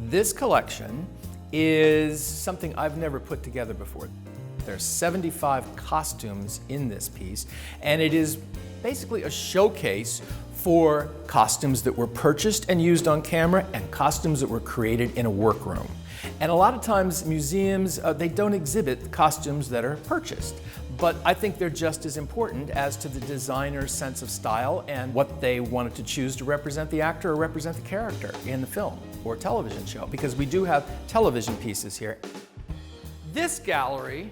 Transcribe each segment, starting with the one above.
This collection is something I've never put together before. There's 75 costumes in this piece, and it is basically a showcase for costumes that were purchased and used on camera and costumes that were created in a workroom. And a lot of times museums, they don't exhibit costumes that are purchased, but I think they're just as important as to the designer's sense of style and what they wanted to choose to represent the actor or represent the character in the film or television show, because we do have television pieces here. This gallery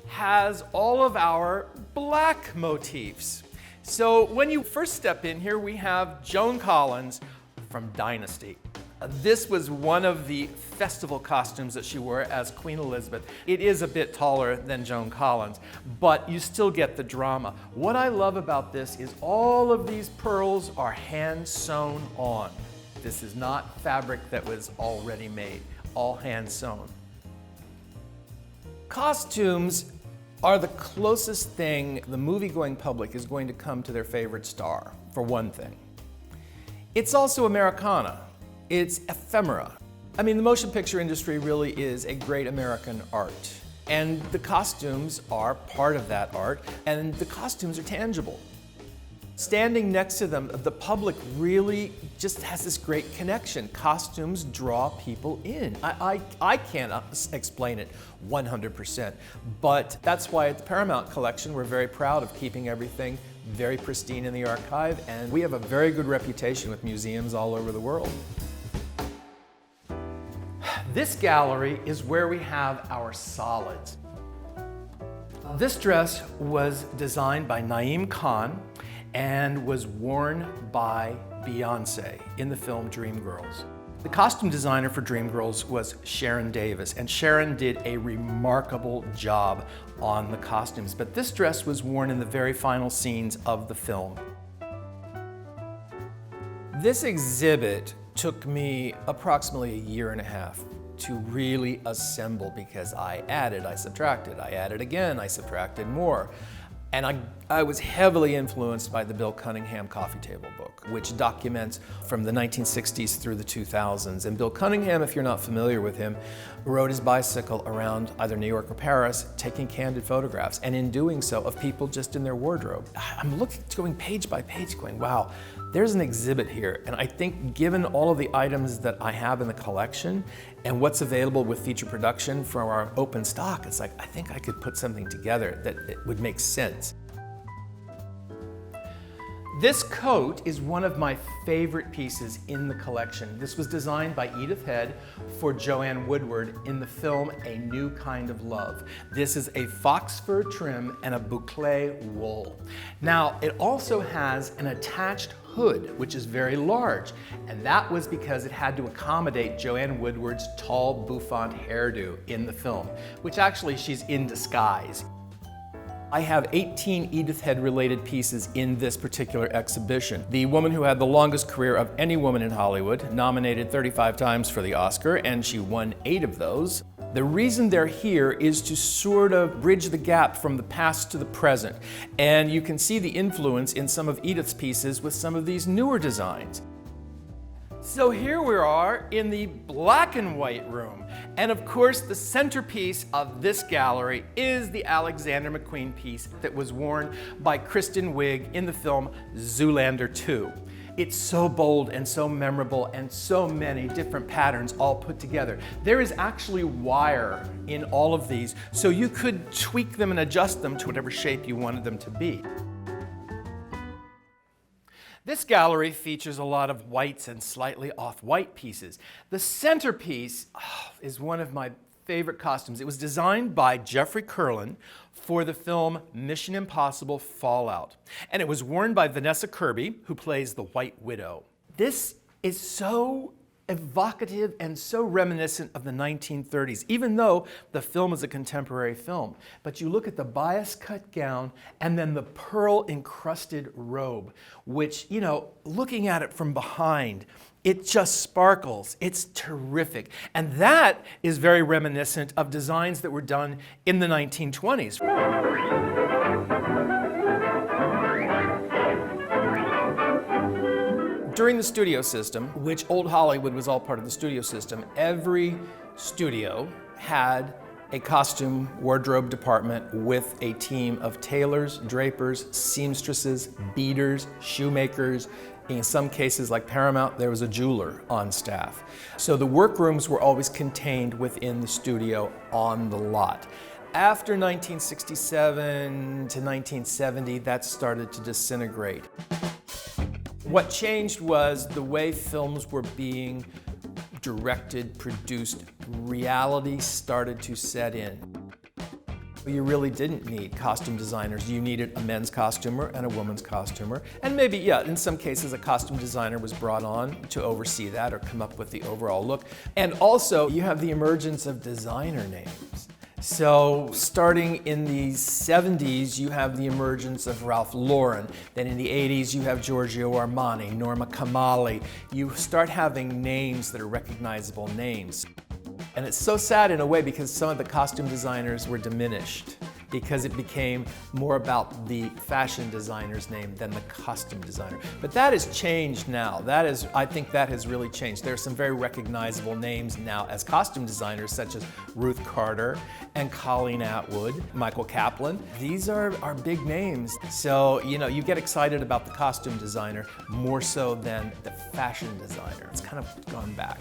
has all of our black motifs. So when you first step in here, we have Joan Collins from Dynasty. This was one of the festival costumes that she wore as Queen Elizabeth. It is a bit taller than Joan Collins, but you still get the drama. What I love about this is all of these pearls are hand sewn on. This is not fabric that was already made, all hand sewn. Costumes are the closest thing the movie-going public is going to come to their favorite star, for one thing. It's also Americana. It's ephemera. I mean, the motion picture industry really is a great American art, and the costumes are part of that art, and the costumes are tangible. Standing next to them, the public really just has this great connection. Costumes draw people in. I can't explain it 100%, but that's why at the Paramount Collection we're very proud of keeping everything very pristine in the archive, and we have a very good reputation with museums all over the world. This gallery is where we have our solids. This dress was designed by Naeem Khan and was worn by Beyonce in the film Dreamgirls. The costume designer for Dreamgirls was Sharon Davis, and Sharon did a remarkable job on the costumes, but this dress was worn in the very final scenes of the film. This exhibit took me approximately a year and a half to really assemble, because I added, I subtracted, I added again, I subtracted more. And I was heavily influenced by the Bill Cunningham coffee table book, which documents from the 1960s through the 2000s. And Bill Cunningham, if you're not familiar with him, rode his bicycle around either New York or Paris, taking candid photographs, and in doing so, of people just in their wardrobe. I'm going page by page, going, wow, there's an exhibit here. And I think given all of the items that I have in the collection and what's available with feature production from our open stock, it's like, I think I could put something together that it would make sense. This coat is one of my favorite pieces in the collection. This was designed by Edith Head for Joanne Woodward in the film A New Kind of Love. This is a fox fur trim and a boucle wool. Now, it also has an attached hood, which is very large, and that was because it had to accommodate Joanne Woodward's tall bouffant hairdo in the film, which actually she's in disguise. I have 18 Edith Head related pieces in this particular exhibition. The woman who had the longest career of any woman in Hollywood, nominated 35 times for the Oscar, and she won 8 of those. The reason they're here is to sort of bridge the gap from the past to the present. And you can see the influence in some of Edith's pieces with some of these newer designs. So here we are in the black and white room. And of course, the centerpiece of this gallery is the Alexander McQueen piece that was worn by Kristen Wiig in the film Zoolander 2. It's so bold and so memorable and so many different patterns all put together. There is actually wire in all of these, so you could tweak them and adjust them to whatever shape you wanted them to be. This gallery features a lot of whites and slightly off-white pieces. The centerpiece is one of my favorite costumes. It was designed by Jeffrey Kurland for the film Mission Impossible Fallout. And it was worn by Vanessa Kirby, who plays the White Widow. This is so evocative and so reminiscent of the 1930s, even though the film is a contemporary film. But you look at the bias cut gown and then the pearl encrusted robe, which, you know, looking at it from behind, it just sparkles. It's terrific. And that is very reminiscent of designs that were done in the 1920s. During the studio system, which Old Hollywood was all part of the studio system, every studio had a costume wardrobe department with a team of tailors, drapers, seamstresses, beaters, shoemakers. In some cases, like Paramount, there was a jeweler on staff. So the workrooms were always contained within the studio on the lot. After 1967 to 1970, that started to disintegrate. What changed was the way films were being directed, produced. Reality started to set in. You really didn't need costume designers. You needed a men's costumer and a woman's costumer. And maybe, yeah, in some cases a costume designer was brought on to oversee that or come up with the overall look. And also, you have the emergence of designer names. So starting in the 70s, you have the emergence of Ralph Lauren. Then in the 80s, you have Giorgio Armani, Norma Kamali. You start having names that are recognizable names. And it's so sad in a way because some of the costume designers were diminished because it became more about the fashion designer's name than the costume designer. But that has changed now. I think that has really changed. There are some very recognizable names now as costume designers, such as Ruth Carter and Colleen Atwood, Michael Kaplan. These are big names. So, you know, you get excited about the costume designer more so than the fashion designer. It's kind of gone back.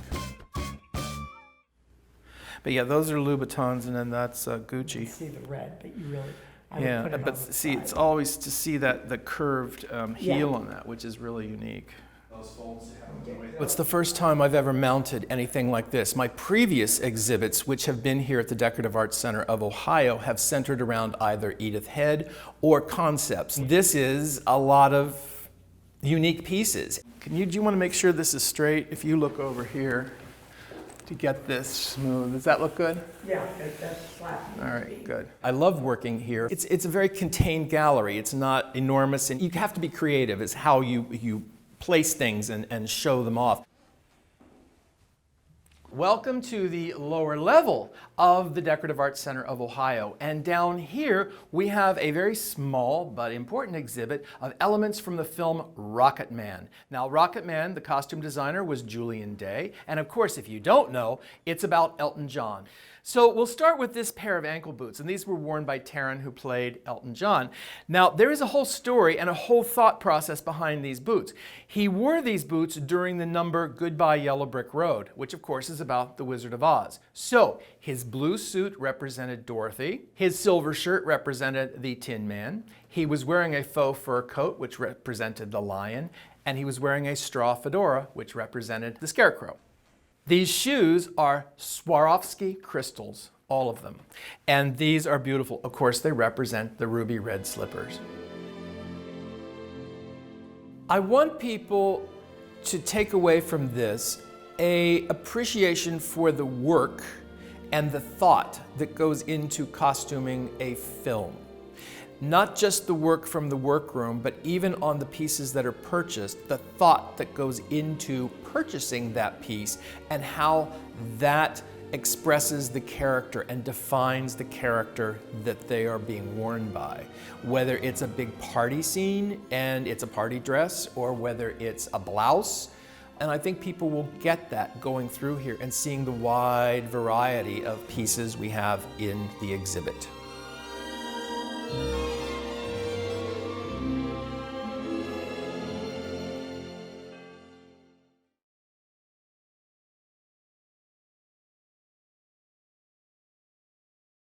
But yeah, those are Louboutins, and then that's Gucci. You see the red, but you really, I would Yeah, put it but on the see, side. it's always to see that the curved heel Yeah. on that, which is really unique. It's the first time I've ever mounted anything like this. My previous exhibits, which have been here at the Decorative Arts Center of Ohio, have centered around either Edith Head or concepts. This is a lot of unique pieces. Do you want to make sure this is straight? If you look over here to get this smooth. Does that look good? Yeah, that's flat. All right, good. I love working here. It's a very contained gallery. It's not enormous, and you have to be creative. It's how you place things and show them off. Welcome to the lower level of the Decorative Arts Center of Ohio. And down here, we have a very small but important exhibit of elements from the film Rocketman. Now, Rocketman, the costume designer, was Julian Day. And of course, if you don't know, it's about Elton John. So we'll start with this pair of ankle boots, and these were worn by Taron, who played Elton John. Now, there is a whole story and a whole thought process behind these boots. He wore these boots during the number Goodbye Yellow Brick Road, which of course is about the Wizard of Oz. So his blue suit represented Dorothy, his silver shirt represented the Tin Man, he was wearing a faux fur coat, which represented the lion, and he was wearing a straw fedora, which represented the Scarecrow. These shoes are Swarovski crystals, all of them. And these are beautiful. Of course, they represent the ruby red slippers. I want people to take away from this an appreciation for the work and the thought that goes into costuming a film. Not just the work from the workroom, but even on the pieces that are purchased, the thought that goes into purchasing that piece and how that expresses the character and defines the character that they are being worn by. Whether it's a big party scene and it's a party dress, or whether it's a blouse. And I think people will get that going through here and seeing the wide variety of pieces we have in the exhibit.